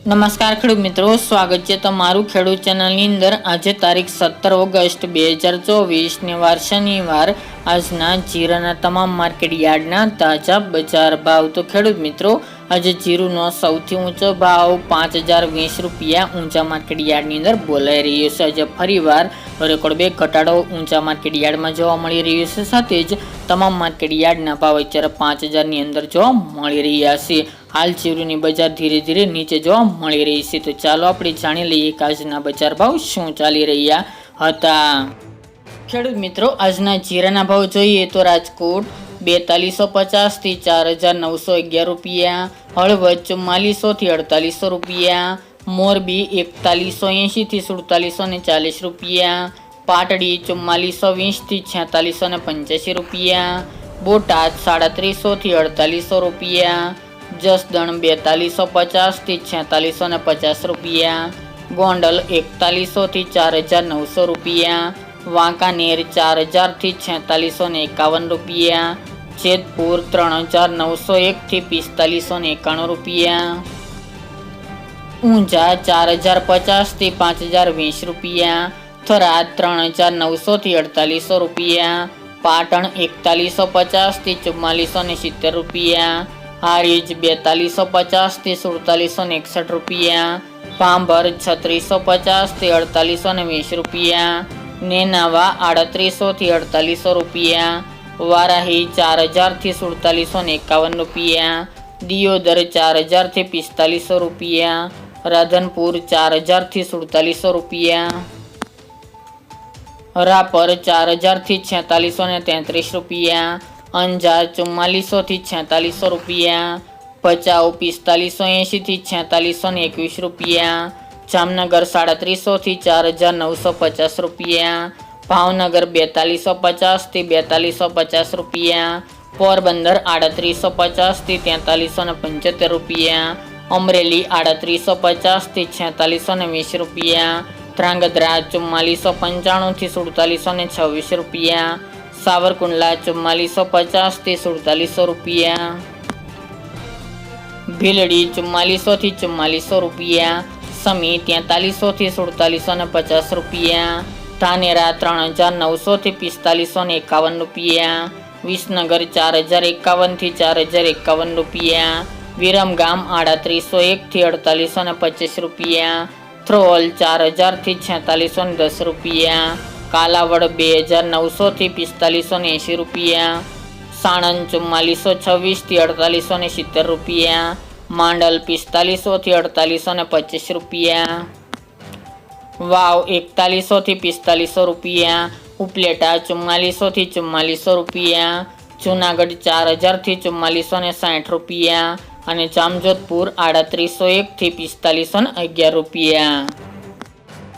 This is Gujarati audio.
નમસ્કાર ખેડૂત મિત્રો, સ્વાગત છે તમારું ખેડૂત ચેનલની અંદર। આજે તારીખ 17 ઓગસ્ટ 2024 ને વાર શનિવાર। આજના જીરાના તમામ માર્કેટ યાર્ડના તાજા બજાર ભાવ। તો ખેડૂત મિત્રો, આજે જીરુનો સૌથી ઊંચો ભાવ 5020 રૂપિયા ઊંચા માર્કેટ યાર્ડની અંદર બોલાઈ રહ્યો છે। આજે ફરીવાર રેકોર્ડ બ્રેક ઘટાડો ઊંચા માર્કેટ યાર્ડમાં જોવા મળી રહ્યો છે। સાથે જ તમામ માર્કેટ યાર્ડના ભાવ અત્યારે 5000ની અંદર જોવા મળી રહ્યા છે। હાલ જીરુની બજાર ધીરે ધીરે નીચે જોવા મળી રહી છે। તો ચાલો આપણે જાણી લઈએ કે આજના બજાર ભાવ શું ચાલી રહ્યા હતા। ખેડૂત મિત્રો, આજના જીરાના ભાવ જોઈએ તો રાજકોટ 4250 થી 4911 રૂપિયા, હળવદ 4400 થી 4800 રૂપિયા, મોરબી 4180 થી 4740 રૂપિયા, પાટડી 4420 થી 4685 રૂપિયા, બોટાદ 3750 થી 4800 રૂપિયા, જસદણ 4250 થી 4650 રૂપિયા, ગોંડલ 4100 થી 4900 રૂપિયા, વાંકાનેર 4000 થી 4651 રૂપિયા, જેતપુર 3901 થી 4591 રૂપિયા, ઊંઝા 4050 થી 5020 રૂપિયા, થરાદ 3900 થી 4800 રૂપિયા, પાટણ 4150 થી 4470 રૂપિયા, હારીજ 4250 થી 4761 રૂપિયા, પાંભર 3650 થી 4820 રૂપિયા, નેનાવા 3800 થી 4800 રૂપિયા, વારાહી 4000 થી 4751 રૂપિયા, દિયોદર 4000 થી 4500 રૂપિયા, રાધનપુર 4000 થી 4700 રૂપિયા, રાપર 4000 થી 4633 રૂપિયા, અંજાર 4400 થી 4600 રૂપિયા, ભચાઉ 4580 થી 4621 રૂપિયા, જામનગર 3700 થી 4950 રૂપિયા, ભાવનગર 4250 થી 4250 રૂપિયા, પોરબંદર 3850 થી 4375 રૂપિયા, અમરેલી 3850 થી 4620 રૂપિયા, ધ્રાંગધ્રા 4495 થી 4726 રૂપિયા, સાવરકુંડલા 4450 થી 4700 રૂપિયા, ભીલડી 4400 થી 4400 રૂપિયા, સમી 4300 થી 4750 રૂપિયા, ધાનેરા 3900 થી 4551 રૂપિયા, વિસનગર 4051 થી 4051 રૂપિયા, વિરમગામ 3801 થી 4825 રૂપિયા, થ્રોલ 4000 થી 4610 રૂપિયા, કાલાવડ 2900 થી 4580 રૂપિયા, સાણંદ 4426 થી 4870 રૂપિયા, માંડલ 4500 થી 4825 રૂપિયા, વાવ 4100 થી 4500 રૂપિયા, ઉપલેટા 4400 થી 4400 રૂપિયા, જુનાગઢ 4000 થી 4460 રૂપિયા અને જામજોધપુર 3801 થી 4511 રૂપિયા।